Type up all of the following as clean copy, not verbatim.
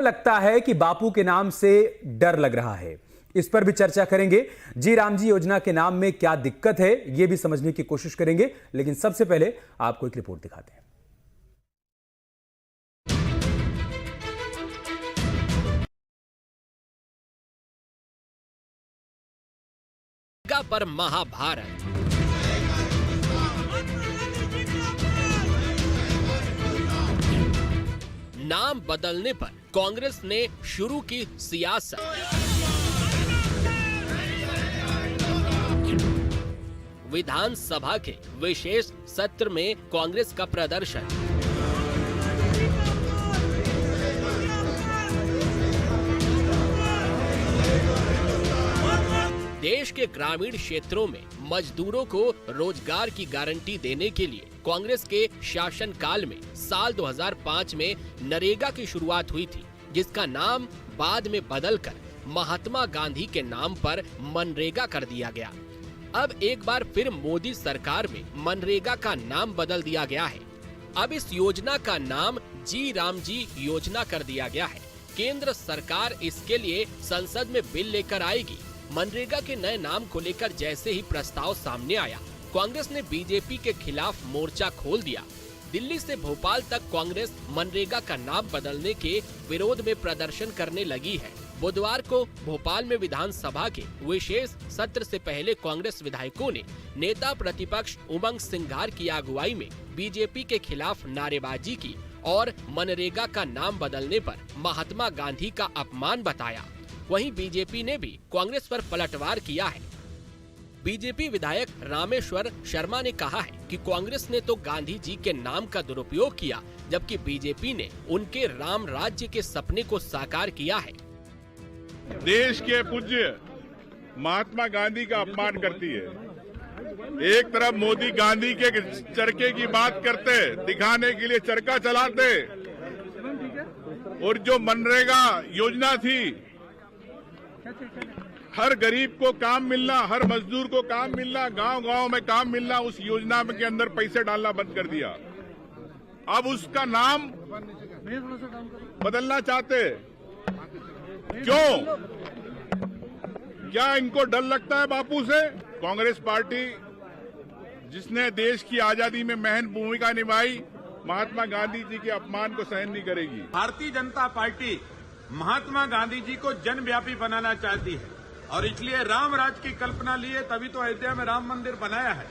लगता है कि बापू के नाम से डर लग रहा है। इस पर भी चर्चा करेंगे। जी राम जी योजना के नाम में क्या दिक्कत है, यह भी समझने की कोशिश करेंगे। लेकिन सबसे पहले आपको एक रिपोर्ट दिखाते हैं। पर महाभारत नाम बदलने पर कांग्रेस ने शुरू की सियासत। विधानसभा के विशेष सत्र में कांग्रेस का प्रदर्शन। देश के ग्रामीण क्षेत्रों में मजदूरों को रोजगार की गारंटी देने के लिए कांग्रेस के शासनकाल में साल 2005 में नरेगा की शुरुआत हुई थी, जिसका नाम बाद में बदलकर महात्मा गांधी के नाम पर मनरेगा कर दिया गया। अब एक बार फिर मोदी सरकार में मनरेगा का नाम बदल दिया गया है। अब इस योजना का नाम जी राम जी योजना कर दिया गया है। केंद्र सरकार इसके लिए संसद में बिल लेकर आएगी। मनरेगा के नए नाम को लेकर जैसे ही प्रस्ताव सामने आया, कांग्रेस ने बीजेपी के खिलाफ मोर्चा खोल दिया। दिल्ली से भोपाल तक कांग्रेस मनरेगा का नाम बदलने के विरोध में प्रदर्शन करने लगी है। बुधवार को भोपाल में विधानसभा के विशेष सत्र से पहले कांग्रेस विधायकों ने नेता प्रतिपक्ष उमंग सिंघार की अगुवाई में बीजेपी के खिलाफ नारेबाजी की और मनरेगा का नाम बदलने पर महात्मा गांधी का अपमान बताया। वहीं बीजेपी ने भी कांग्रेस पर पलटवार किया है। बीजेपी विधायक रामेश्वर शर्मा ने कहा है कि कांग्रेस ने तो गांधी जी के नाम का दुरुपयोग किया, जबकि बीजेपी ने उनके राम राज्य के सपने को साकार किया है। देश के पूज्य महात्मा गांधी का अपमान करती है। एक तरफ मोदी गांधी के चरखे की बात करते, दिखाने के लिए चरखा चलाते, और जो मनरेगा योजना थी, हर गरीब को काम मिलना, हर मजदूर को काम मिलना, गांव-गांव में काम मिलना, उस योजना के अंदर पैसे डालना बंद कर दिया। अब उसका नाम बदलना चाहते। क्यों? क्या इनको डर लगता है बापू से? कांग्रेस पार्टी जिसने देश की आजादी में महन भूमिका निभाई, महात्मा गांधी जी के अपमान को सहन नहीं करेगी। भारतीय जनता पार्टी महात्मा गांधी जी को जनव्यापी बनाना चाहती है और इसलिए राम राज्य की कल्पना लिए तभी तो अयोध्या में राम मंदिर बनाया है।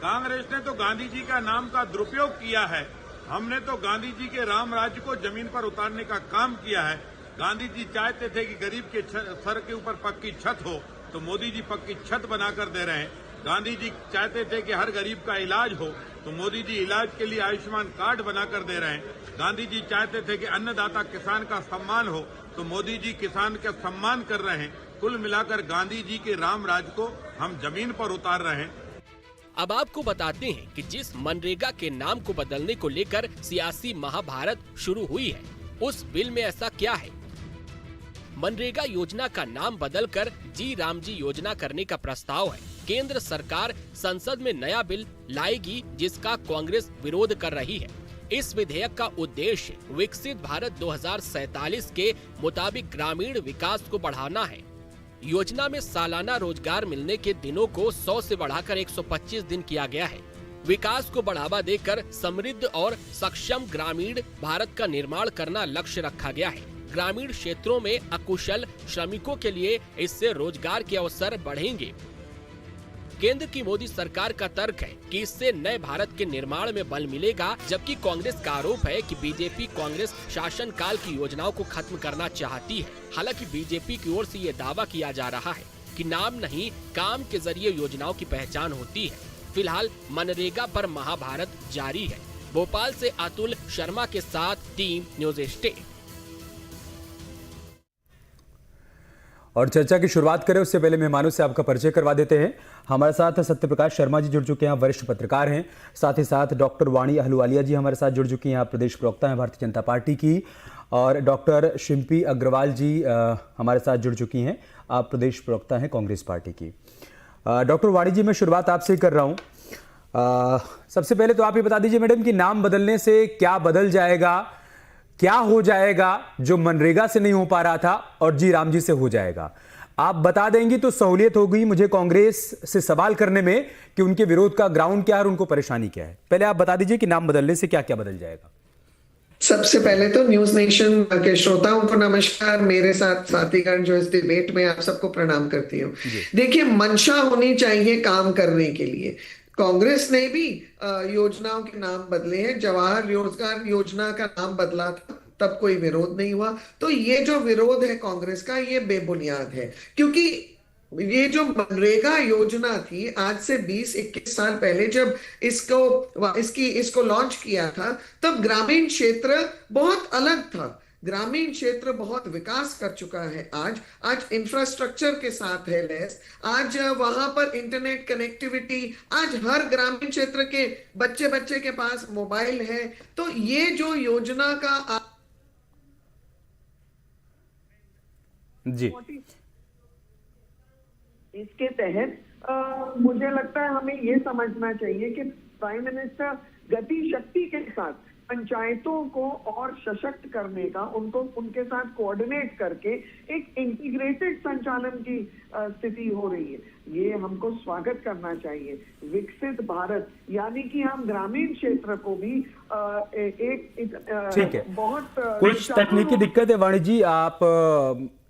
कांग्रेस ने तो गांधी जी का नाम का दुरुपयोग किया है। हमने तो गांधी जी के राम राज्य को जमीन पर उतारने का काम किया है। गांधी जी चाहते थे कि गरीब के सर के ऊपर पक्की छत हो, तो मोदी जी पक्की छत बनाकर दे रहे हैं। गांधी जी चाहते थे कि हर गरीब का इलाज हो, तो मोदी जी इलाज के लिए आयुष्मान कार्ड बनाकर दे रहे हैं। गांधी जी चाहते थे कि अन्नदाता किसान का सम्मान हो, तो मोदी जी किसान का सम्मान कर रहे हैं। कुल मिलाकर गांधी जी के राम राज को हम जमीन पर उतार रहे हैं। अब आपको बताते हैं कि जिस मनरेगा के नाम को बदलने को लेकर सियासी महाभारत शुरू हुई है, उस बिल में ऐसा क्या है। मनरेगा योजना का नाम बदलकर जी राम जी योजना करने का प्रस्ताव है। केंद्र सरकार संसद में नया बिल लाएगी, जिसका कांग्रेस विरोध कर रही है। इस विधेयक का उद्देश्य विकसित भारत 2047 के मुताबिक ग्रामीण विकास को बढ़ाना है। योजना में सालाना रोजगार मिलने के दिनों को 100 से बढ़ाकर 125 दिन किया गया है। विकास को बढ़ावा देकर समृद्ध और सक्षम ग्रामीण भारत का निर्माण करना लक्ष्य रखा गया है। ग्रामीण क्षेत्रों में अकुशल श्रमिकों के लिए इससे रोजगार के अवसर बढ़ेंगे। केंद्र की मोदी सरकार का तर्क है कि इससे नए भारत के निर्माण में बल मिलेगा, जबकि कांग्रेस का आरोप है कि बीजेपी कांग्रेस शासनकाल की योजनाओं को खत्म करना चाहती है। हालांकि बीजेपी की ओर से ये दावा किया जा रहा है कि नाम नहीं, काम के जरिए योजनाओं की पहचान होती है। फिलहाल मनरेगा पर महाभारत जारी है। भोपाल से अतुल शर्मा के साथ टीम न्यूज 18। और चर्चा की शुरुआत करें उससे पहले मेहमानों से आपका परिचय करवा देते हैं। हमारे साथ सत्यप्रकाश शर्मा जी जुड़ चुके हैं, वरिष्ठ पत्रकार हैं। साथ ही साथ डॉक्टर वाणी अहलुवालिया जी हमारे साथ जुड़ चुकी हैं, आप प्रदेश प्रवक्ता हैं भारतीय जनता पार्टी की। और डॉक्टर शिल्पी अग्रवाल जी हमारे साथ जुड़ चुकी हैं, आप प्रदेश प्रवक्ता हैं कांग्रेस पार्टी की। डॉक्टर वाणी जी, मैं शुरुआत आपसे कर रहा हूँ। सबसे पहले तो आप ये बता दीजिए मैडम कि नाम बदलने से क्या बदल जाएगा, क्या हो जाएगा जो मनरेगा से नहीं हो पा रहा था और जी राम जी से हो जाएगा? आप बता देंगी तो सहूलियत होगी मुझे कांग्रेस से सवाल करने में कि उनके विरोध का ग्राउंड क्या है और उनको परेशानी क्या है। पहले आप बता दीजिए कि नाम बदलने से क्या क्या बदल जाएगा। सबसे पहले तो न्यूज नेशन के श्रोताओं को नमस्कार, मेरे साथ साथीगण जो इस डिबेट में आप सबको प्रणाम करती हूँ। देखिए, मंशा होनी चाहिए काम करने के लिए। कांग्रेस ने भी योजनाओं के नाम बदले हैं। जवाहर रोजगार योजना का नाम बदला था, तब कोई विरोध नहीं हुआ। तो ये जो विरोध है कांग्रेस का, ये बेबुनियाद है, क्योंकि ये जो मनरेगा योजना थी आज से 20-21 साल पहले जब इसको लॉन्च किया था, तब ग्रामीण क्षेत्र बहुत अलग था। ग्रामीण क्षेत्र बहुत विकास कर चुका है। आज इंफ्रास्ट्रक्चर के साथ है लैस। आज वहां पर इंटरनेट कनेक्टिविटी, आज हर ग्रामीण क्षेत्र के बच्चे के पास मोबाइल है। तो ये जो योजना का जी, इसके तहत मुझे लगता है हमें ये समझना चाहिए कि प्राइम मिनिस्टर गति शक्ति के साथ पंचायतों को और सशक्त करने का, उनको उनके साथ कोऑर्डिनेट करके एक इंटीग्रेटेड संचालन की स्थिति हो रही है। ये हमको स्वागत करना चाहिए। विकसित भारत यानी कि हम ग्रामीण क्षेत्र को भी ठीक है। बहुत कुछ तकनीकी दिक्कत है वाणी जी, आप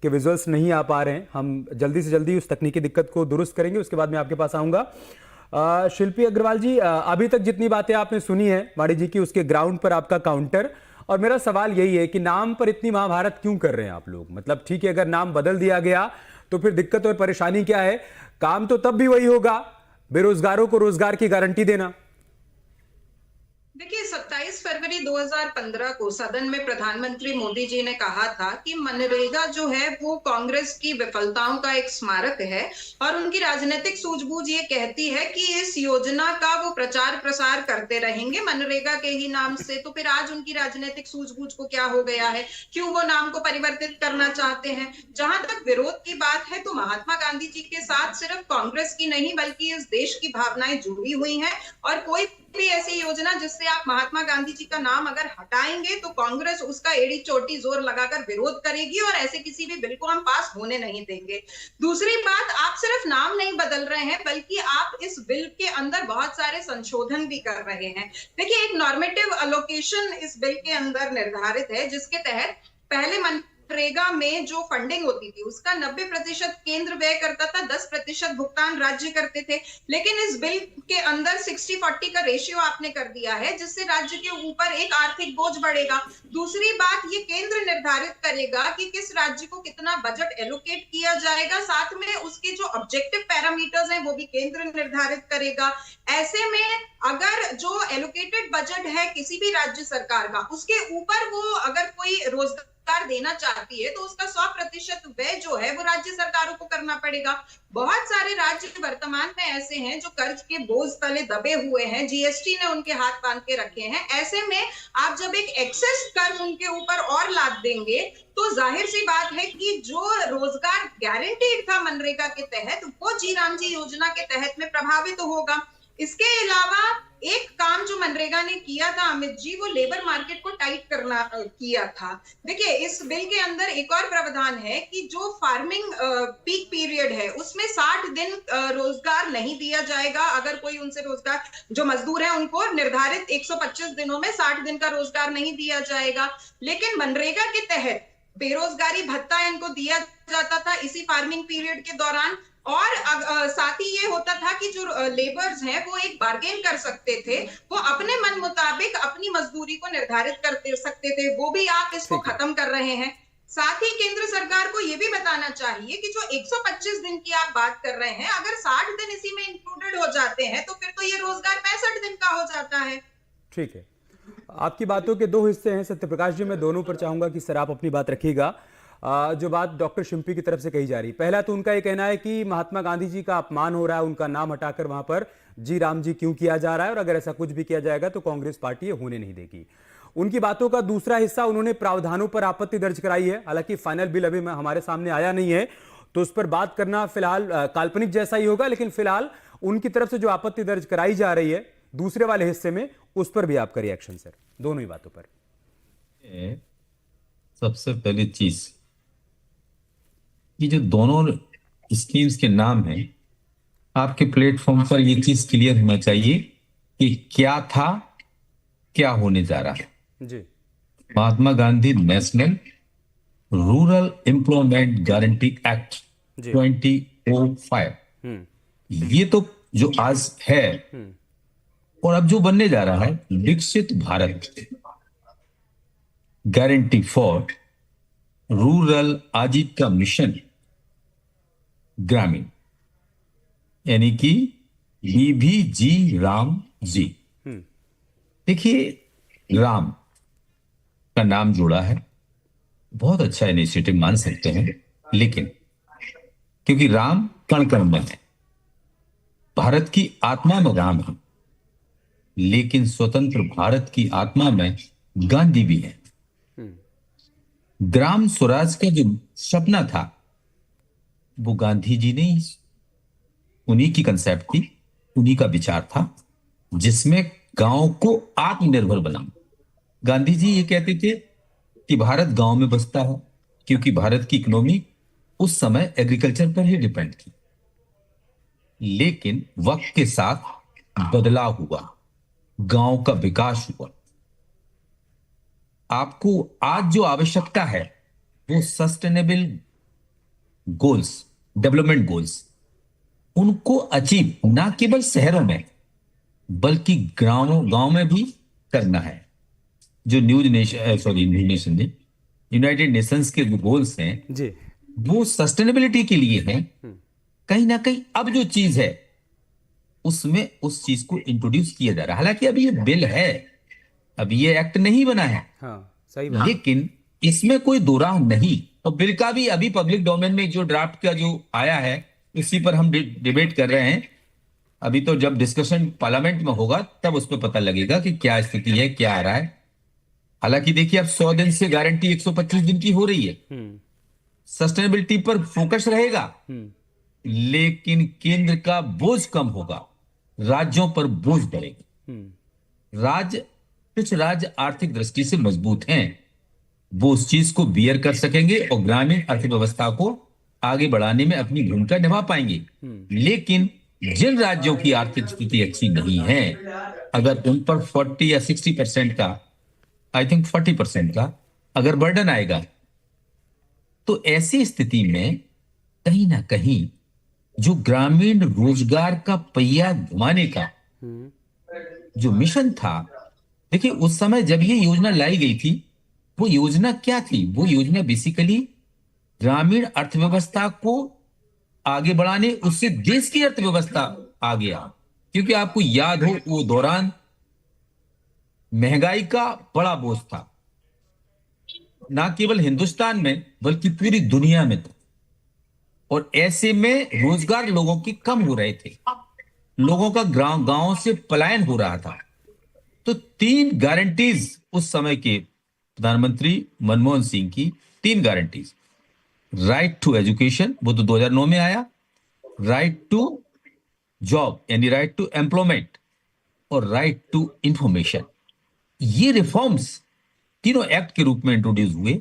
के विजुअल्स नहीं आ पा रहे हैं। हम जल्दी से जल्दी उस तकनीकी दिक्कत को दुरुस्त करेंगे, उसके बाद मैं आपके पास आऊंगा। शिल्पी अग्रवाल जी, अभी तक जितनी बातें आपने सुनी है वाणी जी की, उसके ग्राउंड पर आपका काउंटर, और मेरा सवाल यही है कि नाम पर इतनी महाभारत क्यों कर रहे हैं आप लोग? मतलब ठीक है, अगर नाम बदल दिया गया तो फिर दिक्कत और परेशानी क्या है? काम तो तब भी वही होगा, बेरोजगारों को रोजगार की गारंटी देना। देखिए, 27 फरवरी 2015 को सदन में प्रधानमंत्री मोदी जी ने कहा था कि मनरेगा जो है वो कांग्रेस की विफलताओं का एक स्मारक है, और उनकी राजनीतिक सूझबूझ ये कहती है कि इस योजना का वो प्रचार प्रसार करते रहेंगे मनरेगा के ही नाम से। तो फिर आज उनकी राजनीतिक सूझबूझ को क्या हो गया है? क्यों वो नाम को परिवर्तित करना चाहते हैं? जहां तक विरोध की बात है तो महात्मा गांधी जी के साथ सिर्फ कांग्रेस की नहीं बल्कि इस देश की भावनाएं जुड़ी हुई हैं, और कोई भी ऐसी योजना जिससे आप महात्मा गांधी जी का नाम अगर हटाएंगे तो कांग्रेस उसका एड़ी चोटी जोर लगाकर विरोध करेगी, और ऐसे किसी भी बिल को हम पास होने नहीं देंगे। दूसरी बात, आप सिर्फ नाम नहीं बदल रहे हैं बल्कि आप इस बिल के अंदर बहुत सारे संशोधन भी कर रहे हैं। देखिए, एक नॉर्मेटिव अलोकेशन इस बिल के अंदर निर्धारित है, जिसके तहत पहले मनरेगा में जो फंडिंग होती थी उसका 90% केंद्र व्यय करता था, 10% भुगतान राज्य करते थे। लेकिन इस बिल के अंदर 60-40 का रेशियो आपने कर दिया है, जिससे राज्य के ऊपर एक आर्थिक बोझ बढ़ेगा। दूसरी बात, ये केंद्र निर्धारित करेगा कि किस राज्य को कितना बजट एलोकेट किया जाएगा, साथ में उसके जो ऑब्जेक्टिव पैरामीटर्स हैं वो भी केंद्र निर्धारित करेगा। ऐसे में अगर जो एलोकेटेड बजट है किसी भी राज्य सरकार का, उसके ऊपर वो अगर कोई रोजगार देना चाहती है तो उसका 100% व्यय जो है वो राज्य सरकारों को करना पड़ेगा। बहुत सारे राज्य वर्तमान में ऐसे हैं जो कर्ज के बोझ तले दबे हुए हैं, जीएसटी ने उनके हाथ बांध के रखे हैं। ऐसे में आप जब एक एक्सेस कर उनके ऊपर और लाद देंगे तो जाहिर सी बात है कि जो रोजगार गारंटीड था मनरेगा के तहत वो जी राम जी योजना के तहत में प्रभावित होगा। इसके अलावा एक काम जो मनरेगा ने किया था अमित जी, वो लेबर मार्केट को टाइट करना किया था। देखिए, इस बिल के अंदर एक और प्रावधान है कि जो फार्मिंग पीक पीरियड है उसमें 60 दिन रोजगार नहीं दिया जाएगा। अगर कोई उनसे रोजगार, जो मजदूर है उनको निर्धारित 125 दिनों में 60 दिन का रोजगार नहीं दिया जाएगा। लेकिन मनरेगा के तहत बेरोजगारी भत्ता इनको दिया जाता था इसी फार्मिंग पीरियड के दौरान, और साथ ही ये होता था कि जो लेबर्स हैं वो एक बार्गेन कर सकते थे, वो अपने मन मुताबिक अपनी मजदूरी को निर्धारित कर सकते थे। वो भी आप इसको खत्म कर रहे हैं। साथ ही केंद्र सरकार को ये भी बताना चाहिए कि जो 125 दिन की आप बात कर रहे हैं, अगर 60 दिन इसी में इंक्लूडेड हो जाते हैं तो फिर तो ये रोजगार 65 दिन का हो जाता है। ठीक है, आपकी बातों के दो हिस्से हैं सत्यप्रकाश जी, मैं दोनों पर चाहूंगा कि सर आप अपनी बात रखिएगा। जो बात डॉक्टर शिम्पी की तरफ से कही जा रही, पहला तो उनका ये कहना है कि महात्मा गांधी जी का अपमान हो रहा है, उनका नाम हटाकर वहां पर जी राम जी क्यों किया जा रहा है, और अगर ऐसा कुछ भी किया जाएगा तो कांग्रेस पार्टी ये होने नहीं देगी। उनकी बातों का दूसरा हिस्सा, उन्होंने प्रावधानों पर आपत्ति दर्ज कराई है। हालांकि फाइनल बिल अभी हमारे सामने आया नहीं है तो उस पर बात करना फिलहाल काल्पनिक जैसा ही होगा, लेकिन फिलहाल उनकी तरफ से जो आपत्ति दर्ज कराई जा रही है दूसरे वाले हिस्से में, उस पर भी आपका रिएक्शन सर, दोनों ही बातों पर। सबसे पहली चीज, ये जो दोनों स्कीम्स के नाम हैं, आपके प्लेटफॉर्म पर ये चीज क्लियर होना चाहिए कि क्या था, क्या होने जा रहा है। जी। Mahatma Gandhi National Rural Employment Guarantee Act 2005, ये तो जो आज है और अब जो बनने जा रहा है विकसित भारत गारंटी फॉर रूरल आजीविका मिशन ग्रामीण, यानी कि BVG राम जी। देखिए, राम का नाम जुड़ा है, बहुत अच्छा इनिशिएटिव मान सकते हैं, लेकिन क्योंकि राम कण कण में है, भारत की आत्मा में राम है, लेकिन स्वतंत्र भारत की आत्मा में गांधी भी है। ग्राम स्वराज का जो सपना था वो गांधी जी ने, उन्हीं की कंसेप्ट थी, उन्हीं का विचार था, जिसमें गांव को आत्मनिर्भर बनाना। गांधी जी ये कहते थे कि भारत गांव में बसता है, क्योंकि भारत की इकोनॉमी उस समय एग्रीकल्चर पर ही डिपेंड थी। लेकिन वक्त के साथ बदलाव हुआ, गांव का विकास हुआ। आपको आज जो आवश्यकता है वो सस्टेनेबल गोल्स, डेवलपमेंट गोल्स, उनको अचीव ना केवल शहरों में बल्कि गांव में भी करना है। जो यूनाइटेड नेशंस के जो गोल्स हैं जी, वो सस्टेनेबिलिटी के लिए हैं। कहीं ना कहीं अब जो चीज है उसमें उस चीज को इंट्रोड्यूस किया जा रहा है। हालांकि अभी ये बिल है, अभी ये एक्ट नहीं बना है, हाँ सही बात। लेकिन इसमें कोई दो राह नहीं। और बिल का भी अभी पब्लिक डोमेन में जो ड्राफ्ट का जो आया है उसी पर हम डिबेट कर रहे हैं। अभी तो जब डिस्कशन पार्लियामेंट में होगा तब उस पर पता लगेगा कि क्या स्थिति है, क्या आ रहा है। हालांकि देखिए, अब 100 दिन से गारंटी 125 दिन की हो रही है। सस्टेनेबिलिटी पर फोकस रहेगा, लेकिन केंद्र का बोझ कम होगा, राज्यों पर बोझ बढ़ेगा। कुछ राज्य आर्थिक दृष्टि से मजबूत हैं, वो उस चीज को बियर कर सकेंगे और ग्रामीण अर्थव्यवस्था को आगे बढ़ाने में अपनी भूमिका निभा पाएंगे। लेकिन जिन राज्यों की आर्थिक स्थिति अच्छी नहीं है, अगर उन पर 40 या 60% का, आई थिंक 40% का अगर बर्डन आएगा, तो ऐसी स्थिति में कहीं ना कहीं जो ग्रामीण रोजगार का पहिया घुमाने का जो मिशन था, देखिए उस समय जब ये योजना लाई गई थी, वो योजना क्या थी? वो योजना बेसिकली ग्रामीण अर्थव्यवस्था को आगे बढ़ाने, उससे देश की अर्थव्यवस्था आ गया। क्योंकि आपको याद हो, वो दौरान महंगाई का बड़ा बोझ था, ना केवल हिंदुस्तान में बल्कि पूरी दुनिया में था। और ऐसे में रोजगार लोगों के कम हो रहे थे, लोगों का गांव से पलायन हो रहा था। तो 3 गारंटीज उस समय के प्रधानमंत्री मनमोहन सिंह की, 3 गारंटीज। राइट टू एजुकेशन, वो तो 2009 में आया, राइट टू जॉब यानी राइट टू एम्प्लॉयमेंट, और राइट टू इंफॉर्मेशन। ये रिफॉर्म्स तीनों एक्ट के रूप में इंट्रोड्यूस हुए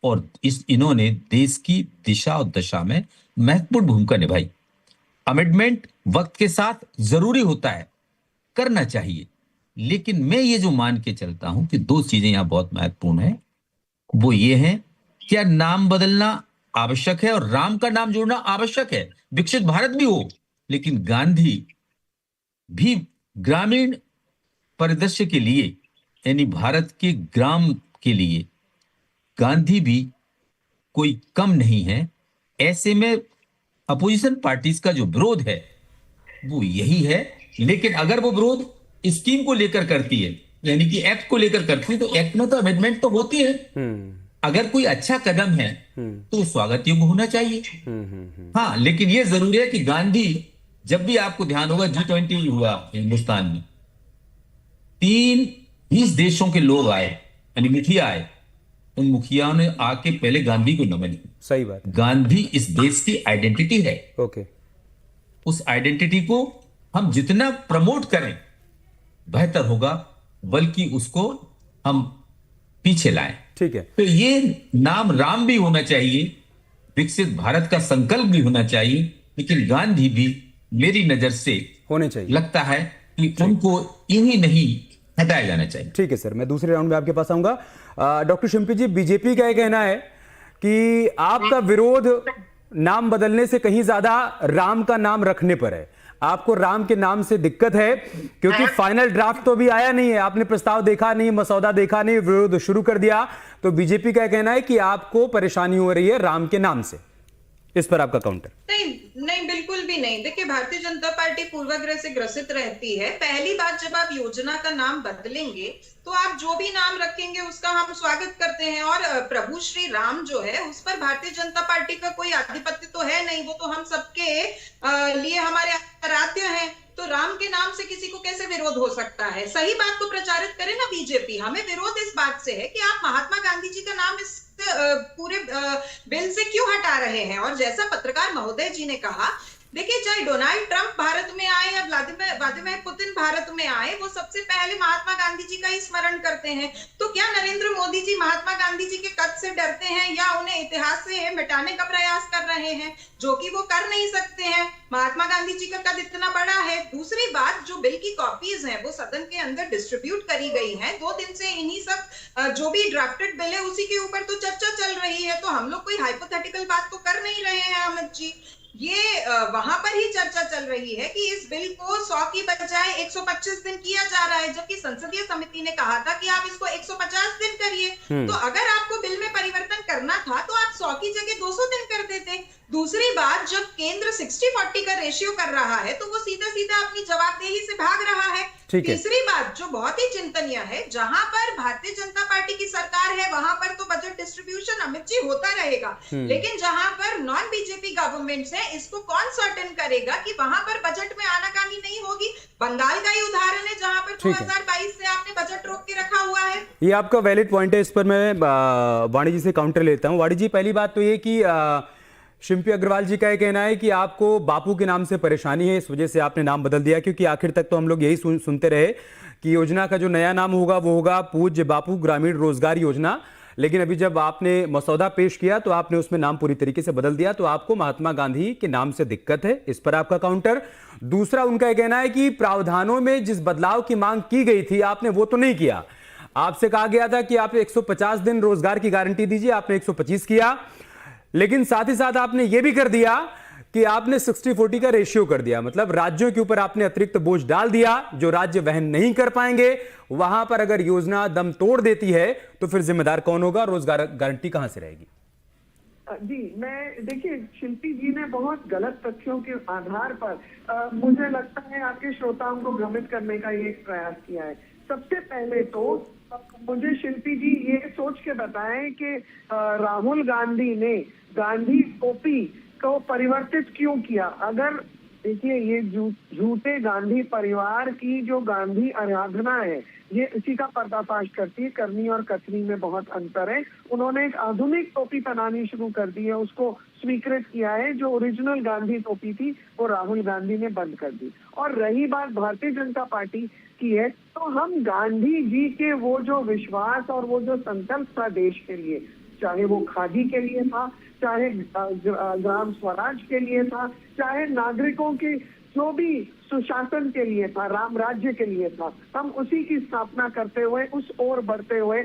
और इन्होंने देश की दिशा और दशा में महत्वपूर्ण भूमिका निभाई। अमेंडमेंट वक्त के साथ जरूरी होता है, करना चाहिए, लेकिन मैं ये जो मान के चलता हूं कि 2 चीजें यहां बहुत महत्वपूर्ण है। वो ये है, क्या नाम बदलना आवश्यक है और राम का नाम जोड़ना आवश्यक है, विकसित भारत भी हो, लेकिन गांधी भी ग्रामीण परिदृश्य के लिए यानी भारत के ग्राम के लिए गांधी भी कोई कम नहीं है। ऐसे में अपोजिशन पार्टीज का जो विरोध है वो यही है। लेकिन अगर वो विरोध स्कीम को लेकर करती है, यानी कि एक्ट को लेकर करती है, तो एक्ट में तो अमेंडमेंट तो होती है। अगर कोई अच्छा कदम है तो स्वागत योग्य होना चाहिए। हाँ, लेकिन ये जरूरी है कि गांधी, जब भी आपको ध्यान होगा G20 हुआ हिंदुस्तान में, 20 देशों के लोग आए, यानी मुखिया आए, उन मुखियाओं ने आके पहले गांधी को नमन किया। सही बात। गांधी इस देश की आइडेंटिटी है। ओके। उस आइडेंटिटी को हम जितना प्रमोट करें बेहतर होगा, बल्कि उसको हम पीछे लाएं। ठीक है। तो ये नाम राम भी होना चाहिए, विकसित भारत का संकल्प भी होना चाहिए, लेकिन गांधी भी मेरी नजर से होने चाहिए, लगता है कि उनको इन्हीं नहीं हटाया जाना चाहिए। ठीक है सर, मैं दूसरे राउंड में आपके पास आऊंगा। डॉक्टर शिम्पी जी, बीजेपी का यह कहना है कि आपका विरोध नाम बदलने से कहीं ज्यादा राम का नाम रखने पर है। आपको राम के नाम से दिक्कत है क्योंकि फाइनल ड्राफ्ट तो अभी आया नहीं है, आपने प्रस्ताव देखा नहीं, मसौदा देखा नहीं, विरोध शुरू कर दिया। तो बीजेपी का कहना है कि आपको परेशानी हो रही है राम के नाम से। इस पर आपका काउंटर? नहीं, बिल्कुल भी नहीं। देखिए, भारतीय जनता पार्टी पूर्वाग्रह से ग्रसित रहती है। पहली बात, जब आप योजना का नाम बदलेंगे तो आप जो भी नाम रखेंगे उसका हम स्वागत करते हैं। और प्रभु श्री राम जो है, उस पर भारतीय जनता पार्टी का कोई आधिपत्य तो है नहीं, वो तो हम सबके लिए हमारे आराध्य हैं। तो राम के नाम से किसी को कैसे विरोध हो सकता है? सही बात को प्रचारित करे ना बीजेपी। हमें विरोध इस बात से है कि आप महात्मा गांधी जी का नाम इस पूरे बिल से क्यों हटा रहे हैं। और जैसा पत्रकार महोदय जी ने कहा, देखिए, चाहे डोनाल्ड ट्रंप भारत में आए या व्लादिमीर पुतिन भारत में आए, वो सबसे पहले महात्मा गांधी जी का ही स्मरण करते हैं। तो क्या नरेंद्र मोदी जी महात्मा गांधी जी के कद से डरते हैं या उन्हें इतिहास से मिटाने का प्रयास कर रहे हैं, जो कि वो कर नहीं सकते हैं? महात्मा गांधी जी का कद इतना बड़ा है। दूसरी बात, जो बिल की कॉपीज हैं वो सदन के अंदर डिस्ट्रीब्यूट करी गई हैं। 2 दिन से इन्हीं सब जो भी ड्राफ्टेड बिल है उसी के ऊपर तो चर्चा चल रही है। तो हम लोग कोई हाइपोथेटिकल बात तो कर नहीं रहे हैं अमित जी। ये वहां पर ही चर्चा चल रही है कि इस बिल को 100 की बजाय 125 दिन किया जा रहा है, जबकि संसदीय समिति ने कहा था कि आप इसको 150 दिन करिए। तो अगर आपको बिल में परिवर्तन करना था तो आप 100 की जगह 200 दिन कर देते। दूसरी बात, जब केंद्र 60-40 का रेशियो कर रहा है तो वो सीधा सीधा अपनी जवाबदेही से भाग रहा है। तीसरी बात, जो बहुत ही चिंतनीय है, जहां पर भारतीय जनता पार्टी की सरकार है वहां पर तो बजट डिस्ट्रीब्यूशन अमित जी होता रहेगा, लेकिन जहां पर नॉन बीजेपी गवर्नमेंट्स है, इसको कौन सर्टेन करेगा कि वहां पर बजट में आनाकानी नहीं होगी? बंगाल का ही उदाहरण है, जहां पर 2022 से आपने बजट रोक के रखा हुआ है। ये आपका वैलिड पॉइंट है, इस पर मैं वाणी जी से काउंटर लेता हूं। वाणी जी, पहली बात तो ये कि शिम्पी अग्रवाल जी का यह कहना है कि आपको बापू के नाम से परेशानी है, इस वजह से आपने नाम बदल दिया, क्योंकि आखिर तक तो हम लोग यही सुनते रहे कि योजना का जो नया नाम होगा वो होगा पूज्य बापू ग्रामीण रोजगार योजना। लेकिन अभी जब आपने मसौदा पेश किया तो आपने उसमें नाम पूरी तरीके से बदल दिया, तो आपको महात्मा गांधी के नाम से दिक्कत है। इस पर आपका काउंटर? दूसरा, उनका यह कहना है कि प्रावधानों में जिस बदलाव की मांग की गई थी आपने वो तो नहीं किया। आपसे कहा गया था कि आप 150 दिन रोजगार की गारंटी दीजिए, आपने 125 किया, लेकिन साथ ही साथ आपने यह भी कर दिया कि आपने 60-40 का रेशियो कर दिया। मतलब राज्यों के ऊपर आपने अतिरिक्त बोझ डाल दिया, जो राज्य वहन नहीं कर पाएंगे वहां पर अगर योजना दम तोड़ देती है तो फिर जिम्मेदार कौन होगा? रोजगार गारंटी कहां से रहेगी? जी, मैं देखिए, शिल्पी जी ने बहुत गलत तथ्यों के आधार पर मुझे लगता है आपके श्रोताओं को भ्रमित करने का ये प्रयास किया है। सबसे पहले तो मुझे शिल्पी जी ये सोच के बताएं कि राहुल गांधी ने गांधी टोपी को परिवर्तित क्यों किया। अगर देखिए, ये झूठे गांधी परिवार की जो गांधी आराधना है, ये इसी का पर्दाफाश करती है। करनी और कथनी में बहुत अंतर है। उन्होंने एक आधुनिक टोपी बनानी शुरू कर दी है, उसको स्वीकृत किया है। जो ओरिजिनल गांधी टोपी थी वो राहुल गांधी ने बंद कर दी। और रही बात भारतीय जनता पार्टी की है, तो हम गांधी जी के वो जो विश्वास और वो जो संकल्प था देश के लिए, चाहे वो खादी के लिए था, चाहे ग्राम स्वराज के लिए था, चाहे नागरिकों के जो भी सुशासन के लिए था, राम राज्य के लिए था, हम उसी की स्थापना करते हुए उस ओर बढ़ते हुए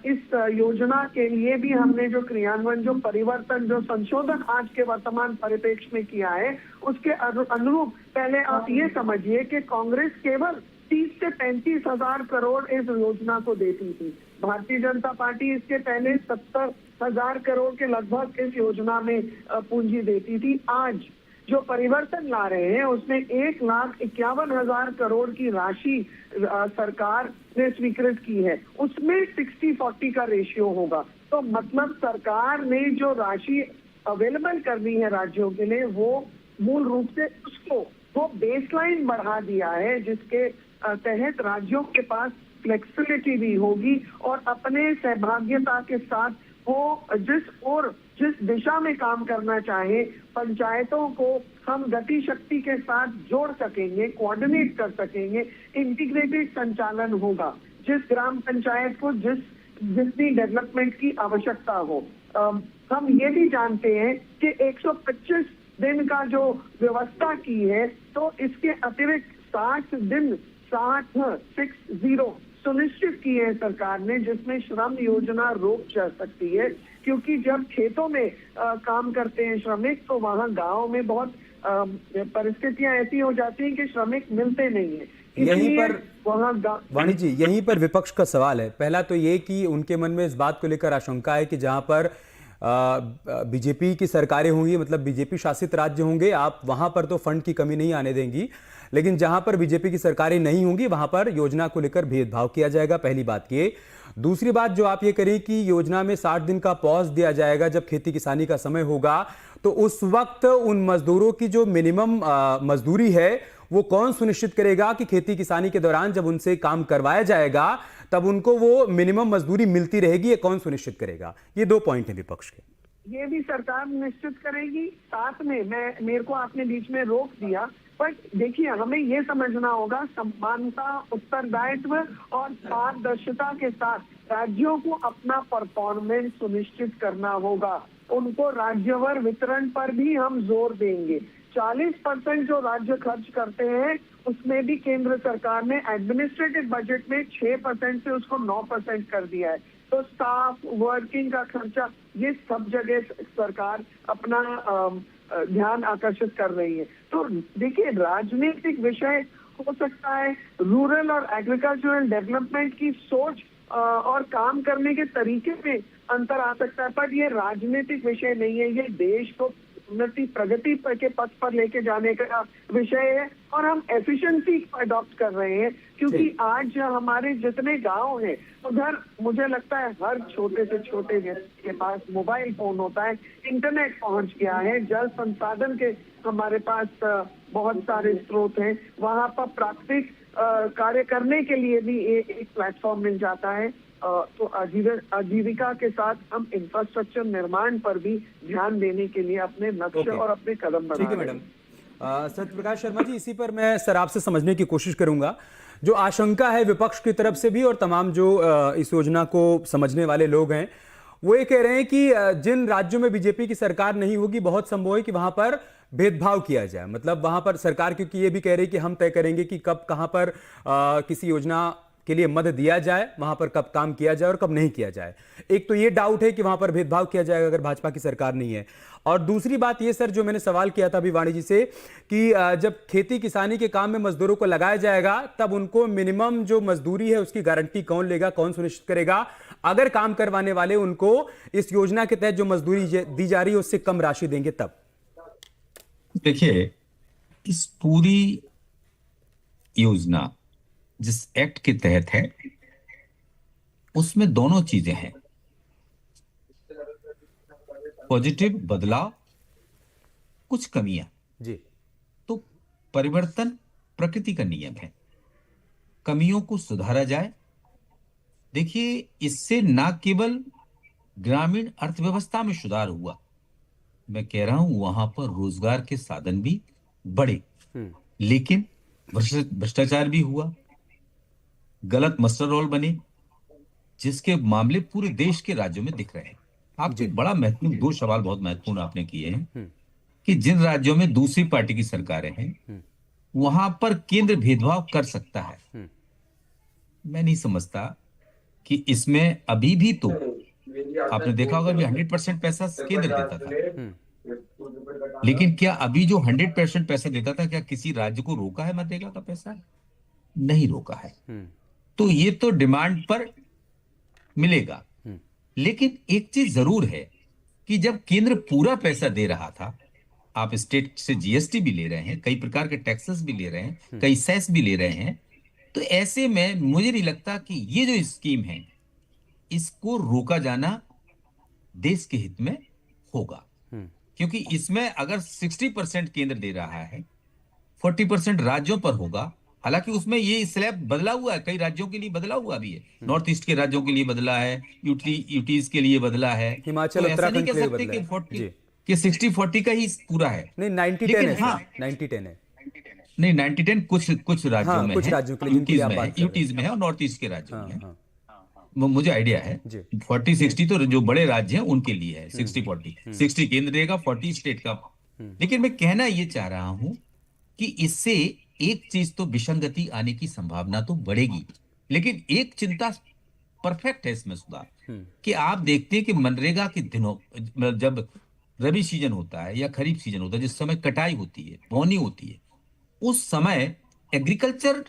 इस योजना के लिए भी हमने जो क्रियान्वयन, जो परिवर्तन, जो संशोधन आज के वर्तमान परिप्रेक्ष्य में किया है, उसके अनुरूप पहले आप ये समझिए कि कांग्रेस केवल 30 से 35 हजार करोड़ इस योजना को देती थी। भारतीय जनता पार्टी इसके पहले 70,000 करोड़ के लगभग इस योजना में पूंजी देती थी। आज जो परिवर्तन ला रहे हैं उसमें 1,51,000 करोड़ की राशि सरकार ने स्वीकृत की है, उसमें 60-40 का रेशियो होगा। तो मतलब सरकार ने जो राशि अवेलेबल करनी है राज्यों के लिए, वो मूल रूप से उसको वो बेसलाइन बढ़ा दिया है, जिसके तहत राज्यों के पास फ्लेक्सिबिलिटी भी होगी और अपने सहभागिता के साथ वो जिस दिशा में काम करना चाहे, पंचायतों को हम गति शक्ति के साथ जोड़ सकेंगे, कोऑर्डिनेट कर सकेंगे, इंटीग्रेटेड संचालन होगा। जिस ग्राम पंचायत को जिस जितनी डेवलपमेंट की आवश्यकता हो। हम ये भी जानते हैं कि 125 दिन का जो व्यवस्था की है, तो इसके अतिरिक्त 60 दिन 60 सुनिश्चित की है सरकार ने, जिसमें श्रम योजना रोक जा सकती है। क्योंकि जब खेतों में काम करते हैं श्रमिक, तो वहाँ गांव में बहुत परिस्थितियां ऐसी हो जाती हैं कि श्रमिक मिलते नहीं है। यहीं पर वहाँ वाणी जी, यहीं पर विपक्ष का सवाल है। पहला तो ये कि उनके मन में इस बात को लेकर आशंका है कि जहां पर बीजेपी की सरकारें होंगी, मतलब बीजेपी शासित राज्य होंगे, आप वहां पर तो फंड की कमी नहीं आने देंगी, लेकिन जहां पर बीजेपी की सरकारें नहीं होंगी वहां पर योजना को लेकर भेदभाव किया जाएगा। पहली बात ये। दूसरी बात जो आप ये करें कि योजना में 60 दिन का पॉज दिया जाएगा, जब खेती किसानी का समय होगा तो उस वक्त उन मजदूरों की जो मिनिमम मजदूरी है वो कौन सुनिश्चित करेगा कि खेती किसानी के दौरान जब उनसे काम करवाया जाएगा तब उनको वो मिनिमम मजदूरी मिलती रहेगी, ये कौन सुनिश्चित करेगा? ये 2 पॉइंट हैं विपक्ष के। ये भी सरकार निश्चित करेगी। साथ में मेरे को आपने बीच में रोक दिया, पर देखिए हमें ये समझना होगा, समानता, उत्तरदायित्व और पारदर्शिता के साथ राज्यों को अपना परफॉर्मेंस सुनिश्चित करना होगा। उनको राज्यवार वितरण पर भी हम जोर देंगे। 40% जो राज्य खर्च करते हैं उसमें भी केंद्र सरकार ने एडमिनिस्ट्रेटिव बजट में 6% से उसको 9% कर दिया है। तो स्टाफ, वर्किंग का खर्चा, ये सब जगह सरकार अपना ध्यान आकर्षित कर रही है। तो देखिए, राजनीतिक विषय हो सकता है, रूरल और एग्रीकल्चरल डेवलपमेंट की सोच और काम करने के तरीके में अंतर आ सकता है, पर ये राजनीतिक विषय नहीं है। ये देश को उन्नति, प्रगति के पथ पर लेके जाने का विषय है और हम एफिशिएंसी अडॉप्ट कर रहे हैं। क्योंकि आज हमारे जितने गांव हैं उधर मुझे लगता है हर छोटे से छोटे व्यक्ति के पास मोबाइल फोन होता है, इंटरनेट पहुंच गया है, जल संसाधन के हमारे पास बहुत सारे स्रोत हैं, वहां पर प्राकृतिक कार्य करने के लिए भी एक प्लेटफॉर्म मिल जाता है। तो आजीविका के साथ हम इंफ्रास्ट्रक्चर निर्माण पर भी ध्यान देने के लिए अपने लक्ष्य और अपने कदम बढ़ा रहे हैं। ठीक है मैडम। सत्यप्रकाश शर्मा जी, इसी पर मैं सर आपसे समझने की कोशिश करूंगा। जो आशंका है विपक्ष की तरफ से भी और तमाम जो इस योजना को समझने वाले लोग हैं, वो ये कह रहे हैं कि जिन राज्यों में बीजेपी की सरकार नहीं होगी, बहुत संभव है कि वहां पर भेदभाव किया जाए। मतलब वहां पर सरकार, क्योंकि ये भी कह रही है कि हम तय करेंगे कि कब कहां पर किसी योजना के लिए मदद दिया जाए, वहां पर कब काम किया जाए और कब नहीं किया जाए। एक तो ये डाउट है कि वहां पर भेदभाव किया जाएगा अगर भाजपा की सरकार नहीं है। और दूसरी बात ये सर, जो मैंने सवाल किया था अभी वाणी जी से, कि जब खेती किसानी के काम में मजदूरों को लगाया जाएगा तब उनको मिनिमम जो मजदूरी है उसकी गारंटी कौन लेगा, कौन सुनिश्चित करेगा? अगर काम करवाने वाले उनको इस योजना के तहत जो मजदूरी दी जा रही है उससे कम राशि देंगे तब? देखिए, इस पूरी योजना जिस एक्ट के तहत है उसमें दोनों चीजें हैं, पॉजिटिव बदलाव, कुछ कमियां जी। तो परिवर्तन प्रकृति का नियम है, कमियों को सुधारा जाए। देखिए, इससे ना केवल ग्रामीण अर्थव्यवस्था में सुधार हुआ, मैं कह रहा हूं वहां पर रोजगार के साधन भी बढ़े, लेकिन भ्रष्टाचार भी हुआ, गलत मस्टर रोल बने, जिसके मामले पूरे देश के राज्यों में दिख रहे हैं। आपके बड़ा महत्वपूर्ण 2 सवाल बहुत महत्वपूर्ण आपने किए हैं कि जिन राज्यों में दूसरी पार्टी की सरकारें हैं वहां पर केंद्र भेदभाव कर सकता है। मैं नहीं समझता कि इसमें अभी भी, तो आपने देखा होगा कि 100% पैसा केंद्र देता था, लेकिन क्या अभी जो 100% पैसा देता था, क्या किसी राज्य को रोका है मनरेगा का पैसा? नहीं रोका है। तो ये तो डिमांड पर मिलेगा। लेकिन एक चीज जरूर है कि जब केंद्र पूरा पैसा दे रहा था, आप स्टेट से जीएसटी भी ले रहे हैं, कई प्रकार के टैक्सेस भी ले रहे हैं, कई सेस भी ले रहे हैं, तो ऐसे में मुझे नहीं लगता कि ये जो स्कीम है इसको रोका जाना देश के हित में होगा। क्योंकि इसमें अगर 60% केंद्र दे रहा है, 40% राज्यों पर होगा। हालांकि उसमें ये स्लैब बदला हुआ है, कई राज्यों के लिए बदला हुआ भी है, नॉर्थ ईस्ट के राज्यों के लिए बदला है, यूटीज के लिए बदला है, हिमाचल, तो ऐसा नहीं कह सकते कि 60-40 का ही पूरा है। नहीं, 90-10 है। हाँ, 90-10 है। नहीं, 90-10 कुछ राज्यों में कुछ है, राज्यों के लिए यूटीज में है और नॉर्थ ईस्ट के राज्यों में है। मुझे आइडिया है जी। 40-60 तो जो बड़े राज्य हैं उनके लिए है, 60-40, 60 केंद्र देगा, 40 स्टेट का। लेकिन मैं कहना ये चाह रहा हूं कि इससे एक चीज तो विसंगति आने की संभावना तो बढ़ेगी, लेकिन एक चिंता परफेक्ट है इसमें सुधार कि आप देखते हैं कि मनरेगा के दिनों, जब रबी सीजन होता है या खरीफ सीजन होता है, जिस समय कटाई होती है, बोनी होती है, उस समय एग्रीकल्चर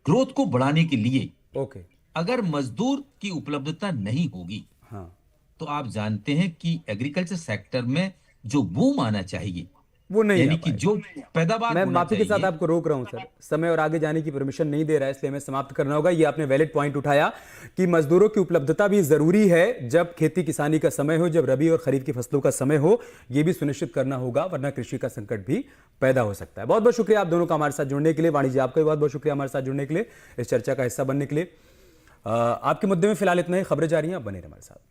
ग्रोथ को बढ़ाने के लिए ओके। अगर मजदूर की उपलब्धता नहीं होगी, हाँ, तो आप जानते हैं कि एग्रीकल्चर सेक्टर में जो बूम आना चाहिए, वो नहीं यानी आ कि पाएगा। जो पैदावार मैं होना माफी के साथ चाहिए, आपको रोक रहा हूं सर, समय और आगे जाने की परमिशन नहीं दे रहा है, इसलिए हमें समाप्त करना होगा। ये आपने वैलिड पॉइंट उठाया कि मजदूरों की उपलब्धता भी जरूरी है जब खेती किसानी का समय हो, जब रबी और खरीफ की फसलों का समय हो, ये भी सुनिश्चित करना होगा, वरना कृषि का संकट भी पैदा हो सकता है। बहुत बहुत शुक्रिया आप दोनों का हमारे साथ जुड़ने के लिए। वाणिज्य आपका भी बहुत बहुत शुक्रिया हमारे साथ जुड़ने के लिए, इस चर्चा का हिस्सा बनने के लिए। आपके मुद्दे में फिलहाल इतना ही, खबरें जारी हैं, आप बने रहिए हमारे साथ।